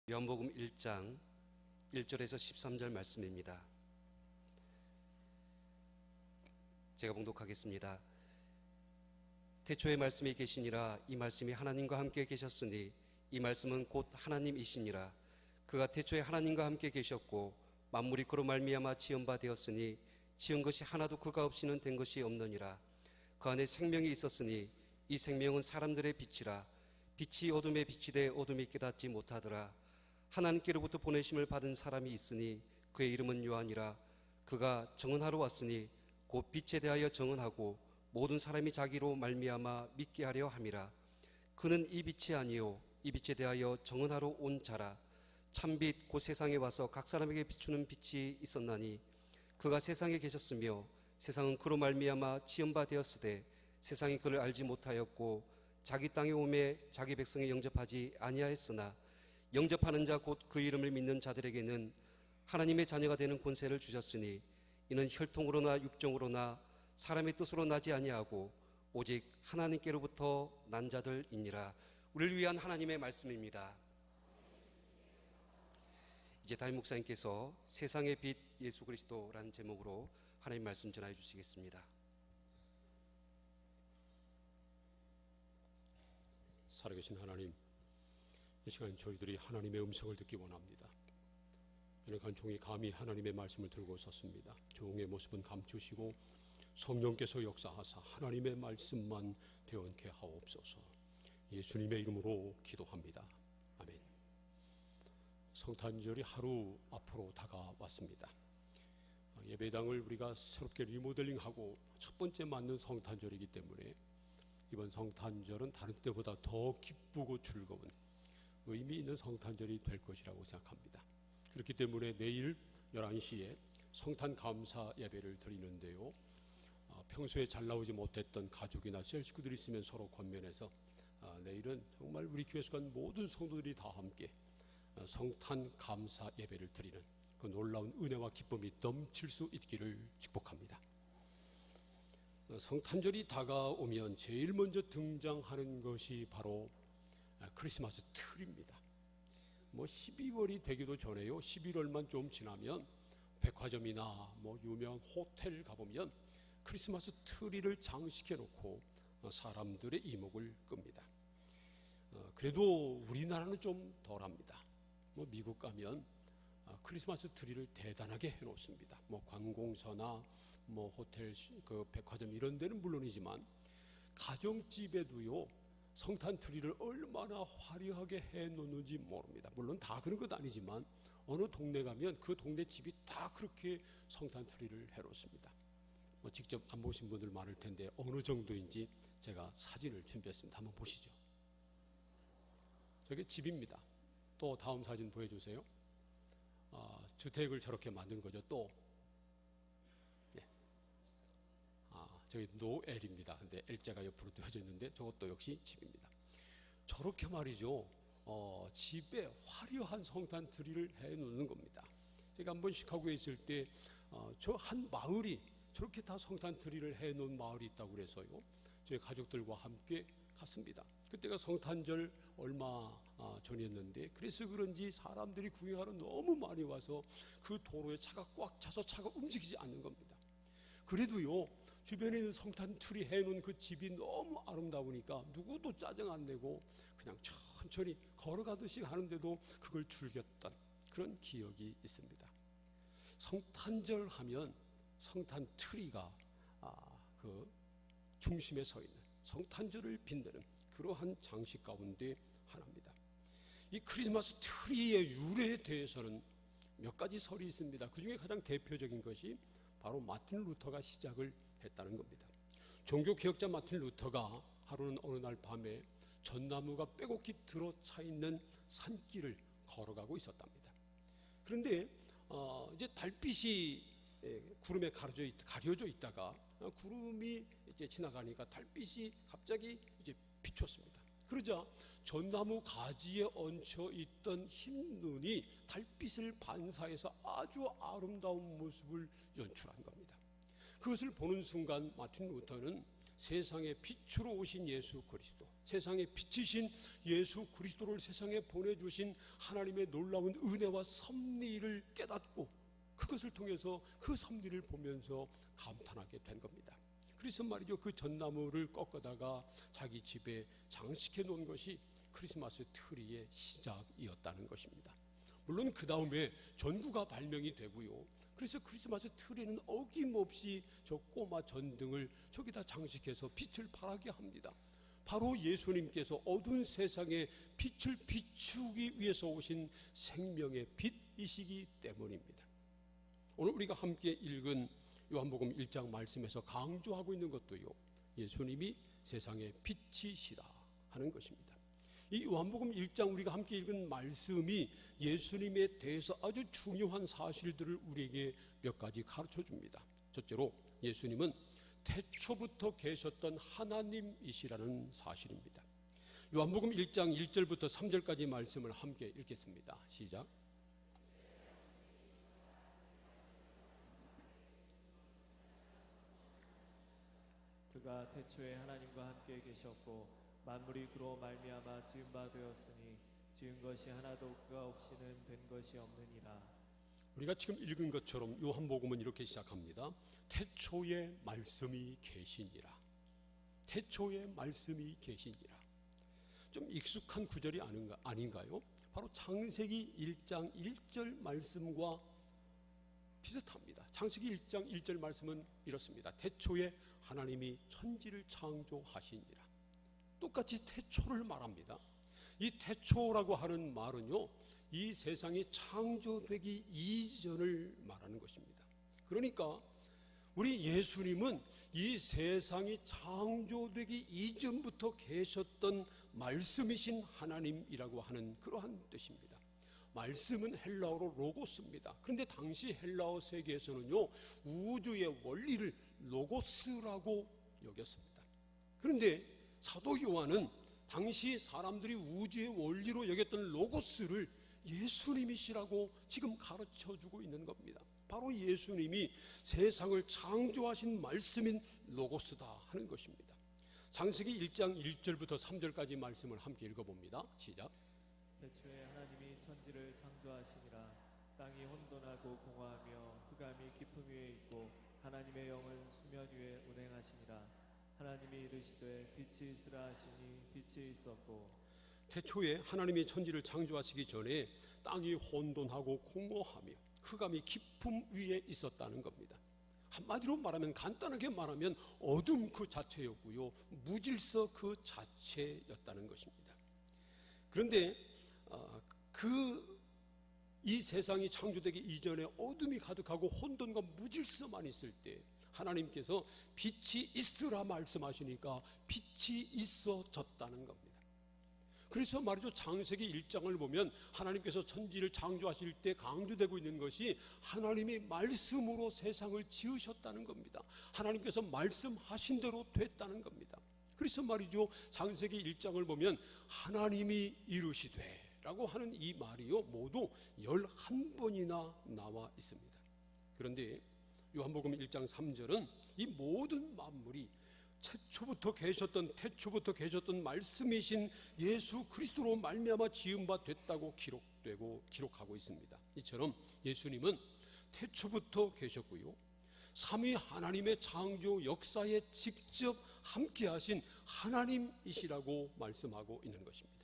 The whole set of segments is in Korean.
요한복음 1장 1절에서 13절 말씀입니다. 제가 봉독하겠습니다. 태초에 말씀이 계시니라. 이 말씀이 하나님과 함께 계셨으니 이 말씀은 곧 하나님이시니라. 그가 태초에 하나님과 함께 계셨고 만물이 그로 말미암아 지은 바 되었으니 지은 것이 하나도 그가 없이는 된 것이 없느니라. 그 안에 생명이 있었으니 이 생명은 사람들의 빛이라. 빛이 어둠에 비치되 어둠이 깨닫지 못하더라. 하나님께로부터 보내심을 받은 사람이 있으니 그의 이름은 요한이라. 그가 정언하러 왔으니 곧 빛에 대하여 정언하고 모든 사람이 자기로 말미암아 믿게 하려 함이라. 그는 이 빛이 아니요 이 빛에 대하여 정언하러 온 자라. 참빛 곧 세상에 와서 각 사람에게 비추는 빛이 있었나니 그가 세상에 계셨으며 세상은 그로 말미암아 지은 바 되었으되 세상이 그를 알지 못하였고 자기 땅에 오매 자기 백성이 영접하지 아니하였으나 영접하는 자 곧 그 이름을 믿는 자들에게는 하나님의 자녀가 되는 권세를 주셨으니 이는 혈통으로나 육정으로나 사람의 뜻으로 나지 아니하고 오직 하나님께로부터 난 자들이니라. 우리를 위한 하나님의 말씀입니다. 이제 담임 목사님께서 세상의 빛 예수 그리스도라는 제목으로 하나님 말씀 전해 주시겠습니다. 살아계신 하나님, 이 시간 저희들이 하나님의 음성을 듣기 원합니다. 연약한 종이 감히 하나님의 말씀을 들고 섰습니다. 종의 모습은 감추시고 성령께서 역사하사 하나님의 말씀만 되어게 하옵소서. 예수님의 이름으로 기도합니다. 아멘. 성탄절이 하루 앞으로 다가왔습니다. 예배당을 우리가 새롭게 리모델링하고 첫 번째 맞는 성탄절이기 때문에 이번 성탄절은 다른 때보다 더 기쁘고 즐거운 의미 있는 성탄절이 될 것이라고 생각합니다. 그렇기 때문에 내일 11시에 성탄 감사 예배를 드리는데요, 평소에 잘 나오지 못했던 가족이나 셀 식구들이 있으면 서로 권면해서 내일은 정말 우리 교회 속한 모든 성도들이 다 함께 성탄 감사 예배를 드리는 그 놀라운 은혜와 기쁨이 넘칠 수 있기를 축복합니다. 성탄절이 다가오면 제일 먼저 등장하는 것이 바로 크리스마스 트리입니다. 12월이 되기도 전에요, 11월만 좀 지나면 백화점이나 유명 호텔 가보면 크리스마스 트리를 장식해 놓고 사람들의 이목을 끕니다. 그래도 우리나라는 좀 덜합니다. 미국 가면 크리스마스 트리를 대단하게 해놓습니다. 관공서나 호텔, 백화점 이런 데는 물론이지만 가정집에도요 성탄 트리를 얼마나 화려하게 해놓는지 모릅니다. 물론 다 그런 것 아니지만 어느 동네 가면 그 동네 집이 다 그렇게 성탄 트리를 해놓습니다. 직접 안 보신 분들 많을 텐데 어느 정도인지 제가 사진을 준비했습니다. 한번 보시죠. 저게 집입니다. 또 다음 사진 보여주세요. 주택을 저렇게 만든 거죠. 또 저기 노엘입니다. 근데 L자가 옆으로 되어져 있는데 저것도 역시 집입니다. 저렇게 말이죠, 집에 화려한 성탄 트리를 해놓는 겁니다. 제가 한번 시카고에 있을 때 저 한 마을이 저렇게 다 성탄 트리를 해놓은 마을이 있다고 그래서요, 저희 가족들과 함께 갔습니다. 그때가 성탄절 얼마 전이었는데 그래서 그런지 사람들이 구경하러 너무 많이 와서 그 도로에 차가 꽉 차서 차가 움직이지 않는 겁니다. 그래도요 주변에 있는 성탄 트리 해놓은 그 집이 너무 아름다우니까 누구도 짜증 안 내고 그냥 천천히 걸어가듯이 하는데도 그걸 즐겼던 그런 기억이 있습니다. 성탄절 하면 성탄 트리가 그 중심에 서 있는, 성탄절을 빛내는 그러한 장식 가운데 하나입니다. 이 크리스마스 트리의 유래에 대해서는 몇 가지 설이 있습니다. 그 중에 가장 대표적인 것이 바로 마틴 루터가 시작을 했다는 겁니다. 종교개혁자 마틴 루터가 하루는 어느 날 밤에 전나무가 빼곡히 들어차 있는 산길을 걸어가고 있었답니다. 그런데 이제 달빛이 구름에 가려져 있다가 구름이 이제 지나가니까 달빛이 갑자기 이제 비췄습니다. 그러자 전나무 가지에 얹혀 있던 흰 눈이 달빛을 반사해서 아주 아름다운 모습을 연출한 겁니다. 그것을 보는 순간 마틴 루터는 세상의 빛으로 오신 예수 그리스도, 세상에 빛이신 예수 그리스도를 세상에 보내주신 하나님의 놀라운 은혜와 섭리를 깨닫고 그것을 통해서 그 섭리를 보면서 감탄하게 된 겁니다. 그래서 말이죠, 그 전나무를 꺾어다가 자기 집에 장식해 놓은 것이 크리스마스 트리의 시작이었다는 것입니다. 물론 그 다음에 전구가 발명이 되고요, 그래서 크리스마스 트리는 어김없이 저 꼬마 전등을 저기다 장식해서 빛을 발하게 합니다. 바로 예수님께서 어두운 세상에 빛을 비추기 위해서 오신 생명의 빛이시기 때문입니다. 오늘 우리가 함께 읽은 요한복음 1장 말씀에서 강조하고 있는 것도요, 예수님이 세상의 빛이시다 하는 것입니다. 이 요한복음 1장 우리가 함께 읽은 말씀이 예수님에 대해서 아주 중요한 사실들을 우리에게 몇 가지 가르쳐 줍니다. 첫째로 예수님은 태초부터 계셨던 하나님이시라는 사실입니다. 요한복음 1장 1절부터 3절까지 말씀을 함께 읽겠습니다. 시작. 그가 태초에 하나님과 함께 계셨고 만물이 그로 말미암아 지은 바 되었으니 지은 것이 하나도 그가 없이는 된 것이 없느니라. 우리가 지금 읽은 것처럼 요한복음은 이렇게 시작합니다. 태초에 말씀이 계시니라. 태초에 말씀이 계시니라. 좀 익숙한 구절이 아닌가요? 바로 창세기 1장 1절 말씀과 비슷합니다. 창세기 1장 1절 말씀은 이렇습니다. 태초에 하나님이 천지를 창조하시니라. 똑같이 태초를 말합니다. 이 태초라고 하는 말은요, 이 세상이 창조되기 이전을 말하는 것입니다. 그러니까 우리 예수님은 이 세상이 창조되기 이전부터 계셨던 말씀이신 하나님이라고 하는 그러한 뜻입니다. 말씀은 헬라어로 로고스입니다. 그런데 당시 헬라어 세계에서는요, 우주의 원리를 로고스라고 여겼습니다. 그런데 사도 요한은 당시 사람들이 우주의 원리로 여겼던 로고스를 예수님이시라고 지금 가르쳐주고 있는 겁니다. 바로 예수님이 세상을 창조하신 말씀인 로고스다 하는 것입니다. 창세기 1장 1절부터 3절까지 말씀을 함께 읽어봅니다. 시작. 태초에 하나님이 천지를 창조하시니라. 땅이 혼돈하고 공허하며 흑암이 깊음 위에 있고 하나님의 영은 수면 위에 운행하시니라. 하나님이 이르시되 빛이 있으라 하시니 빛이 있었고. 태초에 하나님이 천지를 창조하시기 전에 땅이 혼돈하고 공허하며 흑암이 깊음 위에 있었다는 겁니다. 한마디로 말하면, 간단하게 말하면 어둠 그 자체였고요, 무질서 그 자체였다는 것입니다. 그런데 이 세상이 창조되기 이전에 어둠이 가득하고 혼돈과 무질서만 있을 때 하나님께서 빛이 있으라 말씀하시니까 빛이 있어졌다는 겁니다. 그래서 말이죠, 창세기 1장을 보면 하나님께서 천지를 창조하실 때 강조되고 있는 것이 하나님이 말씀으로 세상을 지으셨다는 겁니다. 하나님께서 말씀하신 대로 됐다는 겁니다. 그래서 말이죠, 창세기 1장을 보면 하나님이 이르시되 라고 하는 이 말이요, 모두 11번이나 나와 있습니다. 그런데 요한복음 1장 3절은 이 모든 만물이 태초부터 계셨던 말씀이신 예수 그리스도로 말미암아 지은 바 됐다고 기록하고 있습니다. 이처럼 예수님은 태초부터 계셨고요, 삼위 하나님의 창조 역사에 직접 함께하신 하나님이시라고 말씀하고 있는 것입니다.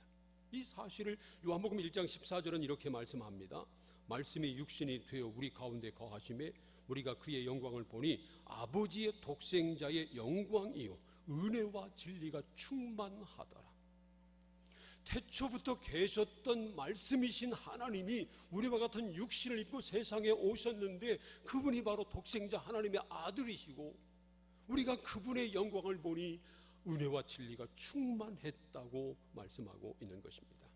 이 사실을 요한복음 1장 14절은 이렇게 말씀합니다. 말씀이 육신이 되어 우리 가운데 거하심에 우리가 그의 영광을 보니 아버지의 독생자의 영광이요 은혜와 진리가 충만하더라. 태초부터 계셨던 말씀이신 하나님이 우리와 같은 육신을 입고 세상에 오셨는데 그분이 바로 독생자 하나님의 아들이시고 우리가 그분의 영광을 보니 은혜와 진리가 충만했다고 말씀하고 있는 것입니다.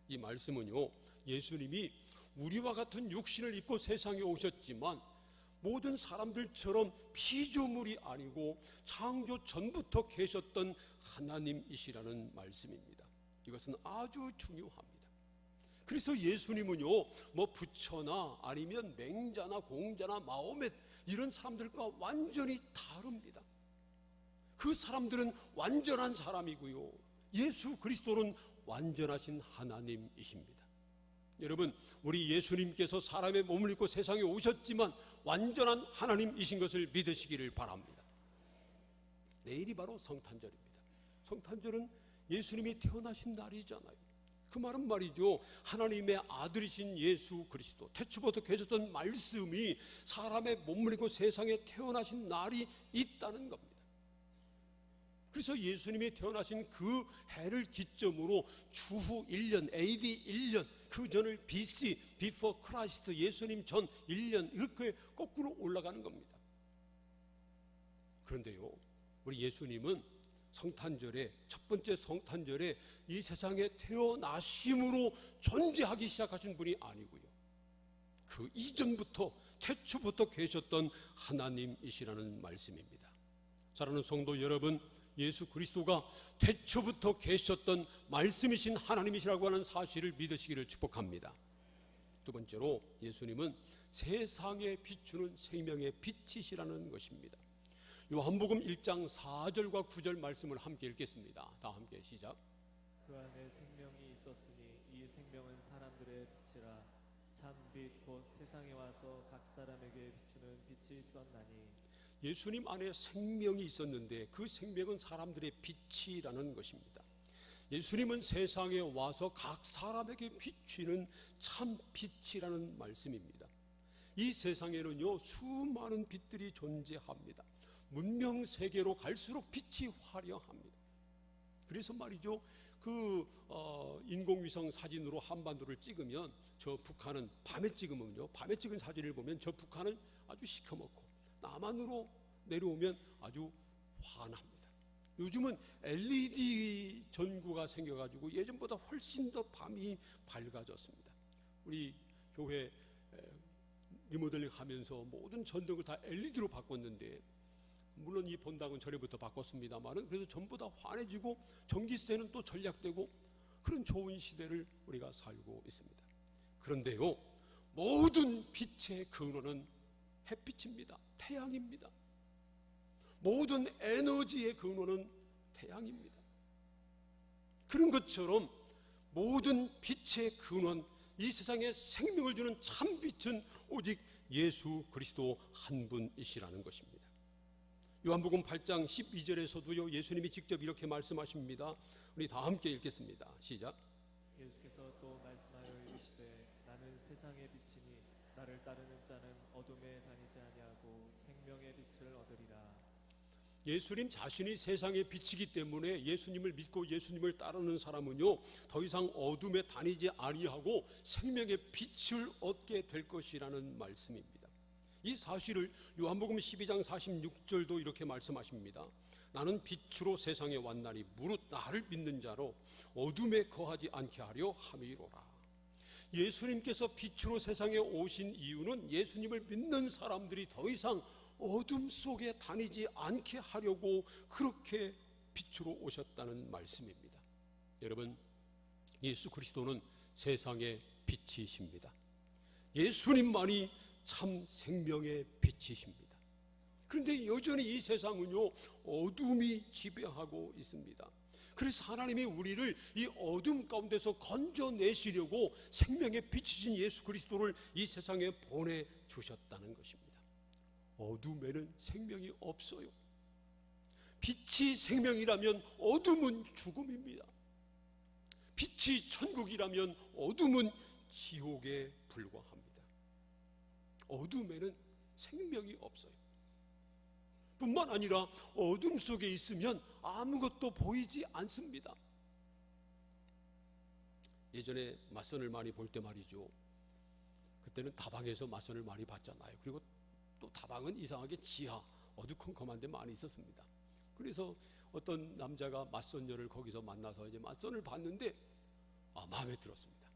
이 말씀은요, 예수님이 우리와 같은 육신을 입고 세상에 오셨지만 모든 사람들처럼 피조물이 아니고 창조 전부터 계셨던 하나님이시라는 말씀입니다. 이것은 아주 중요합니다. 그래서 예수님은요, 뭐 부처나 아니면 맹자나 공자나 마호멧 이런 사람들과 완전히 다릅니다. 그 사람들은 완전한 사람이고요, 예수 그리스도는 완전하신 하나님이십니다. 여러분, 우리 예수님께서 사람의 몸을 입고 세상에 오셨지만 완전한 하나님이신 것을 믿으시기를 바랍니다. 내일이 바로 성탄절입니다. 성탄절은 예수님이 태어나신 날이잖아요. 그 말은 말이죠, 하나님의 아들이신 예수 그리스도, 태초부터 계셨던 말씀이 사람의 몸을 입고 세상에 태어나신 날이 있다는 겁니다. 그래서 예수님이 태어나신 그 해를 기점으로 주후 1년, AD 1년, 그 전을 BC, Before Christ, 예수님 전 1년, 이렇게 거꾸로 올라가는 겁니다. 그런데요, 우리 예수님은 성탄절에, 첫 번째 성탄절에 이 세상에 태어나심으로 존재하기 시작하신 분이 아니고요, 그 이전부터, 태초부터 계셨던 하나님이시라는 말씀입니다. 사랑하는 성도 여러분, 예수 그리스도가 태초부터 계셨던 말씀이신 하나님이시라고 하는 사실을 믿으시기를 축복합니다. 두 번째로, 예수님은 세상에 비추는 생명의 빛이시라는 것입니다. 요한복음 1장 4절과 9절 말씀을 함께 읽겠습니다. 다 함께 시작. 그 안에 생명이 있었으니 이 생명은 사람들의 빛이라. 참 빛 곧 세상에 와서 각 사람에게 비추는 빛이 있었나니. 예수님 안에 생명이 있었는데 그 생명은 사람들의 빛이라는 것입니다. 예수님은 세상에 와서 각 사람에게 비추는 참 빛이라는 말씀입니다. 이 세상에는요, 수많은 빛들이 존재합니다. 문명 세계로 갈수록 빛이 화려합니다. 그래서 말이죠, 인공위성 사진으로 한반도를 찍으면 저 북한은 밤에 찍으면요, 밤에 찍은 사진을 보면 저 북한은 아주 시커멓고 남한으로 내려오면 아주 환합니다. 요즘은 LED 전구가 생겨가지고 예전보다 훨씬 더 밤이 밝아졌습니다. 우리 교회 리모델링 하면서 모든 전등을 다 LED로 바꿨는데, 물론 이 본당은 전에부터 바꿨습니다만은 그래서 전부 다 환해지고 전기세는 또 전략되고 그런 좋은 시대를 우리가 살고 있습니다. 그런데요, 모든 빛의 근원은 햇빛입니다. 태양입니다. 모든 에너지의 근원은 태양입니다. 그런 것처럼 모든 빛의 근원, 이 세상에 생명을 주는 참빛은 오직 예수 그리스도 한 분이시라는 것입니다. 요한복음 8장 12절에서도요, 예수님이 직접 이렇게 말씀하십니다. 우리 다 함께 읽겠습니다. 시작. 예수께서 또 말씀하여 이르시되 나는 세상의 빛이니 나를 따르는 자는 어둠에 다니지 아니하고 생명의 빛을 얻으리라. 예수님 자신이 세상의 빛이기 때문에 예수님을 믿고 예수님을 따르는 사람은요, 더 이상 어둠에 다니지 아니하고 생명의 빛을 얻게 될 것이라는 말씀입니다. 이 사실을 요한복음 12장 46절도 이렇게 말씀하십니다. 나는 빛으로 세상에 왔나니 무릇 나를 믿는 자로 어둠에 거하지 않게 하려 함이로라. 예수님께서 빛으로 세상에 오신 이유는 예수님을 믿는 사람들이 더 이상 어둠 속에 다니지 않게 하려고 그렇게 빛으로 오셨다는 말씀입니다. 여러분, 예수 그리스도는 세상의 빛이십니다. 예수님만이 참 생명의 빛이십니다. 그런데 여전히 이 세상은요, 어둠이 지배하고 있습니다. 그래서 하나님이 우리를 이 어둠 가운데서 건져내시려고 생명의 빛이신 예수 그리스도를 이 세상에 보내주셨다는 것입니다. 어둠에는 생명이 없어요. 빛이 생명이라면 어둠은 죽음입니다. 빛이 천국이라면 어둠은 지옥에 불과합니다. 어둠에는 생명이 없어요. 뿐만 아니라 어둠 속에 있으면 아무것도 보이지 않습니다. 예전에 맞선을 많이 볼 때 말이죠, 그때는 다방에서 맞선을 많이 봤잖아요. 그리고 또 다방은 이상하게 지하 어두컴컴한 데 많이 있었습니다. 그래서 어떤 남자가 맞선녀를 거기서 만나서 이제 맞선을 봤는데 마음에 들었습니다.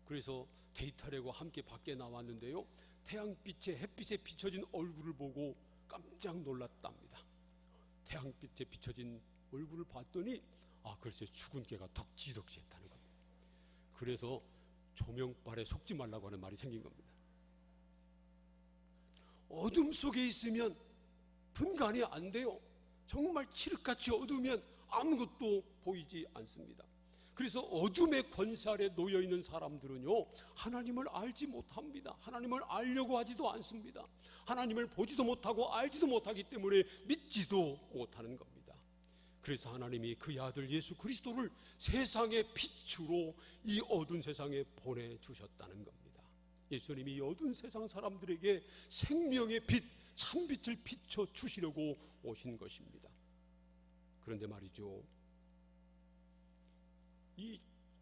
그래서 데이트하려고 함께 밖에 나왔는데요, 태양빛에 햇빛에 비춰진 얼굴을 보고 깜짝 놀랐답니다. 태양빛에 비춰진 얼굴을 봤더니 글쎄 죽은 개가 덕지덕지했다는 겁니다. 그래서 조명빨에 속지 말라고 하는 말이 생긴 겁니다. 어둠 속에 있으면 분간이 안 돼요. 정말 칠흑같이 어두우면 아무것도 보이지 않습니다. 그래서 어둠의 권세 아래 놓여 있는 사람들은요, 하나님을 알지 못합니다. 하나님을 알려고 하지도 않습니다. 하나님을 보지도 못하고 알지도 못하기 때문에 믿지도 못하는 겁니다. 그래서 하나님이 그의 아들 예수 그리스도를 세상의 빛으로 이 어두운 세상에 보내주셨다는 겁니다. 예수님이 이 어두운 세상 사람들에게 생명의 빛, 참빛을 비춰주시려고 오신 것입니다. 그런데 말이죠,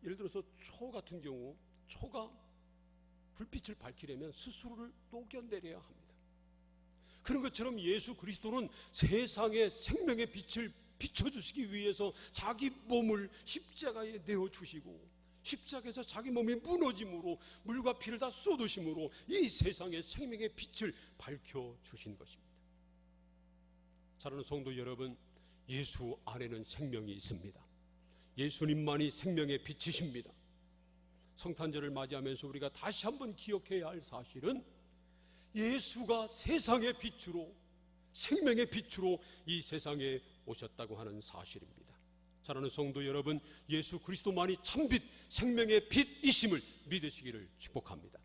예를 들어서 초 같은 경우, 초가 불빛을 밝히려면 스스로를 녹여내려야 합니다. 그런 것처럼 예수 그리스도는 세상의 생명의 빛을 비춰주시기 위해서 자기 몸을 십자가에 내어주시고, 십자가에서 자기 몸이 무너짐으로 물과 피를 다 쏟으심으로 이 세상의 생명의 빛을 밝혀주신 것입니다. 사랑하는 성도 여러분, 예수 안에는 생명이 있습니다. 예수님만이 생명의 빛이십니다. 성탄절을 맞이하면서 우리가 다시 한번 기억해야 할 사실은 예수가 세상의 빛으로, 생명의 빛으로 이 세상에 오셨다고 하는 사실입니다. 사랑하는 성도 여러분, 예수 그리스도만이 참빛, 생명의 빛이심을 믿으시기를 축복합니다.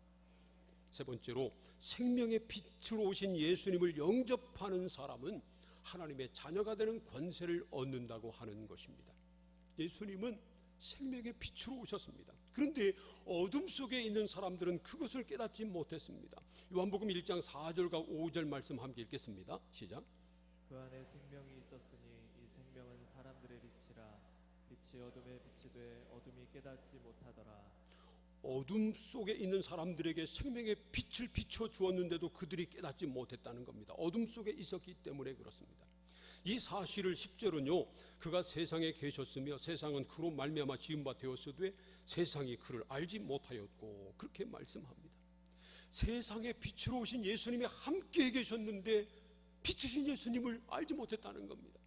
세 번째로, 생명의 빛으로 오신 예수님을 영접하는 사람은 하나님의 자녀가 되는 권세를 얻는다고 하는 것입니다. 예수님은 생명의 빛으로 오셨습니다. 그런데 어둠 속에 있는 사람들은 그것을 깨닫지 못했습니다. 요한복음 1장 4절과 5절 말씀 함께 읽겠습니다. 시작. 그 안에 생명이 있었으니 이 생명은 사람들의 빛이라. 빛이 어둠에 빛이 돼 어둠이 깨닫지 못하더라. 어둠 속에 있는 사람들에게 생명의 빛을 비춰주었는데도 그들이 깨닫지 못했다는 겁니다. 어둠 속에 있었기 때문에 그렇습니다. 이 사실을 10절은요, 그가 세상에 계셨으며 세상은 그로 말미암아 지은 바 되었으되 세상이 그를 알지 못하였고, 그렇게 말씀합니다. 세상에 빛으로 오신 예수님이 함께 계셨는데 빛이신 예수님을 알지 못했다는 겁니다.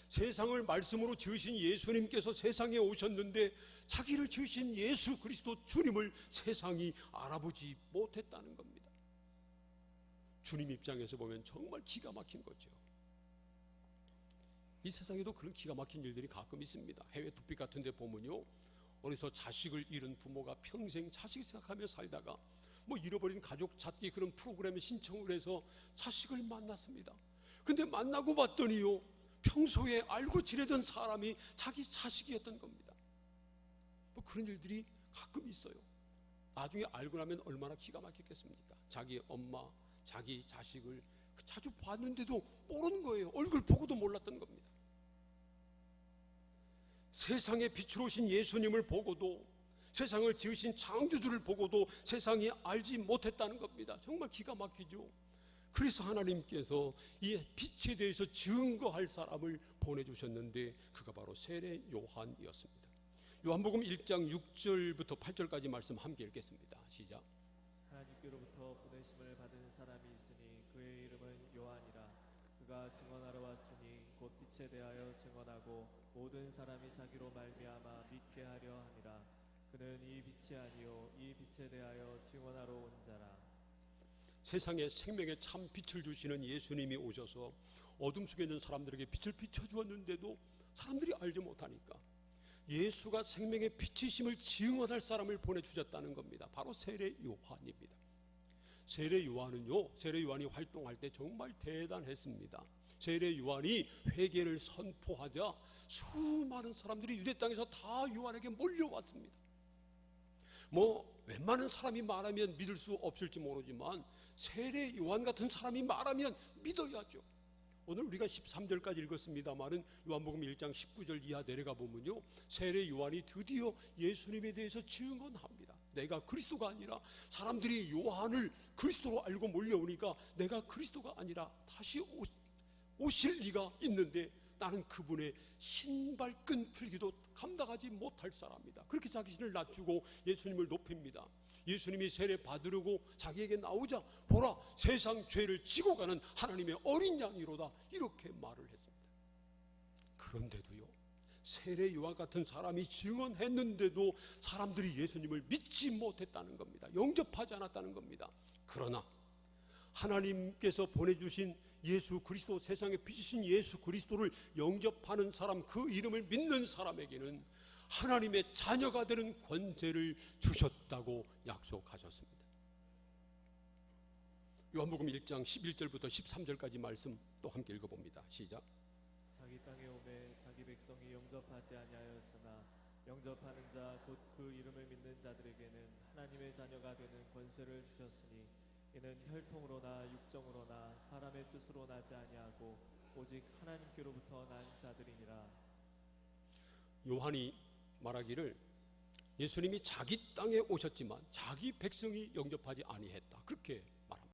세상을 말씀으로 지으신 예수님께서 세상에 오셨는데 자기를 지으신 예수 그리스도 주님을 세상이 알아보지 못했다는 겁니다. 주님 입장에서 보면 정말 기가 막힌 거죠. 이 세상에도 그런 기가 막힌 일들이 가끔 있습니다. 해외 도피 같은 데 보면요, 어디서 자식을 잃은 부모가 평생 자식 생각하며 살다가 잃어버린 가족 찾기 그런 프로그램에 신청을 해서 자식을 만났습니다. 근데 만나고 봤더니요, 평소에 알고 지내던 사람이 자기 자식이었던 겁니다. 그런 일들이 가끔 있어요. 나중에 알고 나면 얼마나 기가 막혔겠습니까? 자기 엄마, 자기 자식을 자주 봤는데도 모르는 거예요. 얼굴 보고도 몰랐던 겁니다. 세상에 빛으로 오신 예수님을 보고도, 세상을 지으신 창조주를 보고도 세상이 알지 못했다는 겁니다. 정말 기가 막히죠. 그래서 하나님께서 이 빛에 대해서 증거할 사람을 보내주셨는데 그가 바로 세례 요한이었습니다. 요한복음 1장 6절부터 8절까지 말씀 함께 읽겠습니다. 시작. 하나님께로부터 보내심을 받은 사람이 있으니 그의 이름은 요한이라. 그가 증언하러 왔으니 곧 빛에 대하여 증언하고 모든 사람이 자기로 말미암아 믿게 하려 함이라. 그는 이 빛이 아니요 이 빛에 대하여 증언하러 온 자라. 세상에 생명의 참 빛을 주시는 예수님이 오셔서 어둠 속에 있는 사람들에게 빛을 비춰주었는데도 사람들이 알지 못하니까 예수가 생명의 빛이심을 증언할 사람을 보내주셨다는 겁니다. 바로 세례 요한입니다. 세례 요한이 활동할 때 정말 대단했습니다. 세례 요한이 회개를 선포하자 수많은 사람들이 유대 땅에서 다 요한에게 몰려왔습니다. 웬만한 사람이 말하면 믿을 수 없을지 모르지만 세례 요한 같은 사람이 말하면 믿어야죠. 오늘 우리가 13절까지 읽었습니다마는 요한복음 1장 19절 이하 내려가 보면요, 세례 요한이 드디어 예수님에 대해서 증언합니다. 내가 그리스도가 아니라, 사람들이 요한을 그리스도로 알고 몰려오니까 내가 그리스도가 아니라 다시 오실 리가 있는데 나는 그분의 신발끈 풀기도 감당하지 못할 사람이다. 그렇게 자기신을 낮추고 예수님을 높입니다. 예수님이 세례 받으려고 자기에게 나오자 보라, 세상 죄를 지고 가는 하나님의 어린 양이로다, 이렇게 말을 했습니다. 그런데도요, 세례 요한 같은 사람이 증언했는데도 사람들이 예수님을 믿지 못했다는 겁니다. 영접하지 않았다는 겁니다. 그러나 하나님께서 보내주신 예수 그리스도, 세상에 빛이신 예수 그리스도를 영접하는 사람, 그 이름을 믿는 사람에게는 하나님의 자녀가 되는 권세를 주셨다고 약속하셨습니다. 요한복음 1장 11절부터 13절까지 말씀 또 함께 읽어봅니다. 시작. 자기 땅에 오매 자기 백성이 영접하지 아니하였으나 영접하는 자 곧 그 이름을 믿는 자들에게는 하나님의 자녀가 되는 권세를 주셨으니 이는 혈통으로나 육정으로나 사람의 뜻으로 나지 아니하고 오직 하나님께로부터 난 자들이니라. 요한이 말하기를 예수님이 자기 땅에 오셨지만 자기 백성이 영접하지 아니했다, 그렇게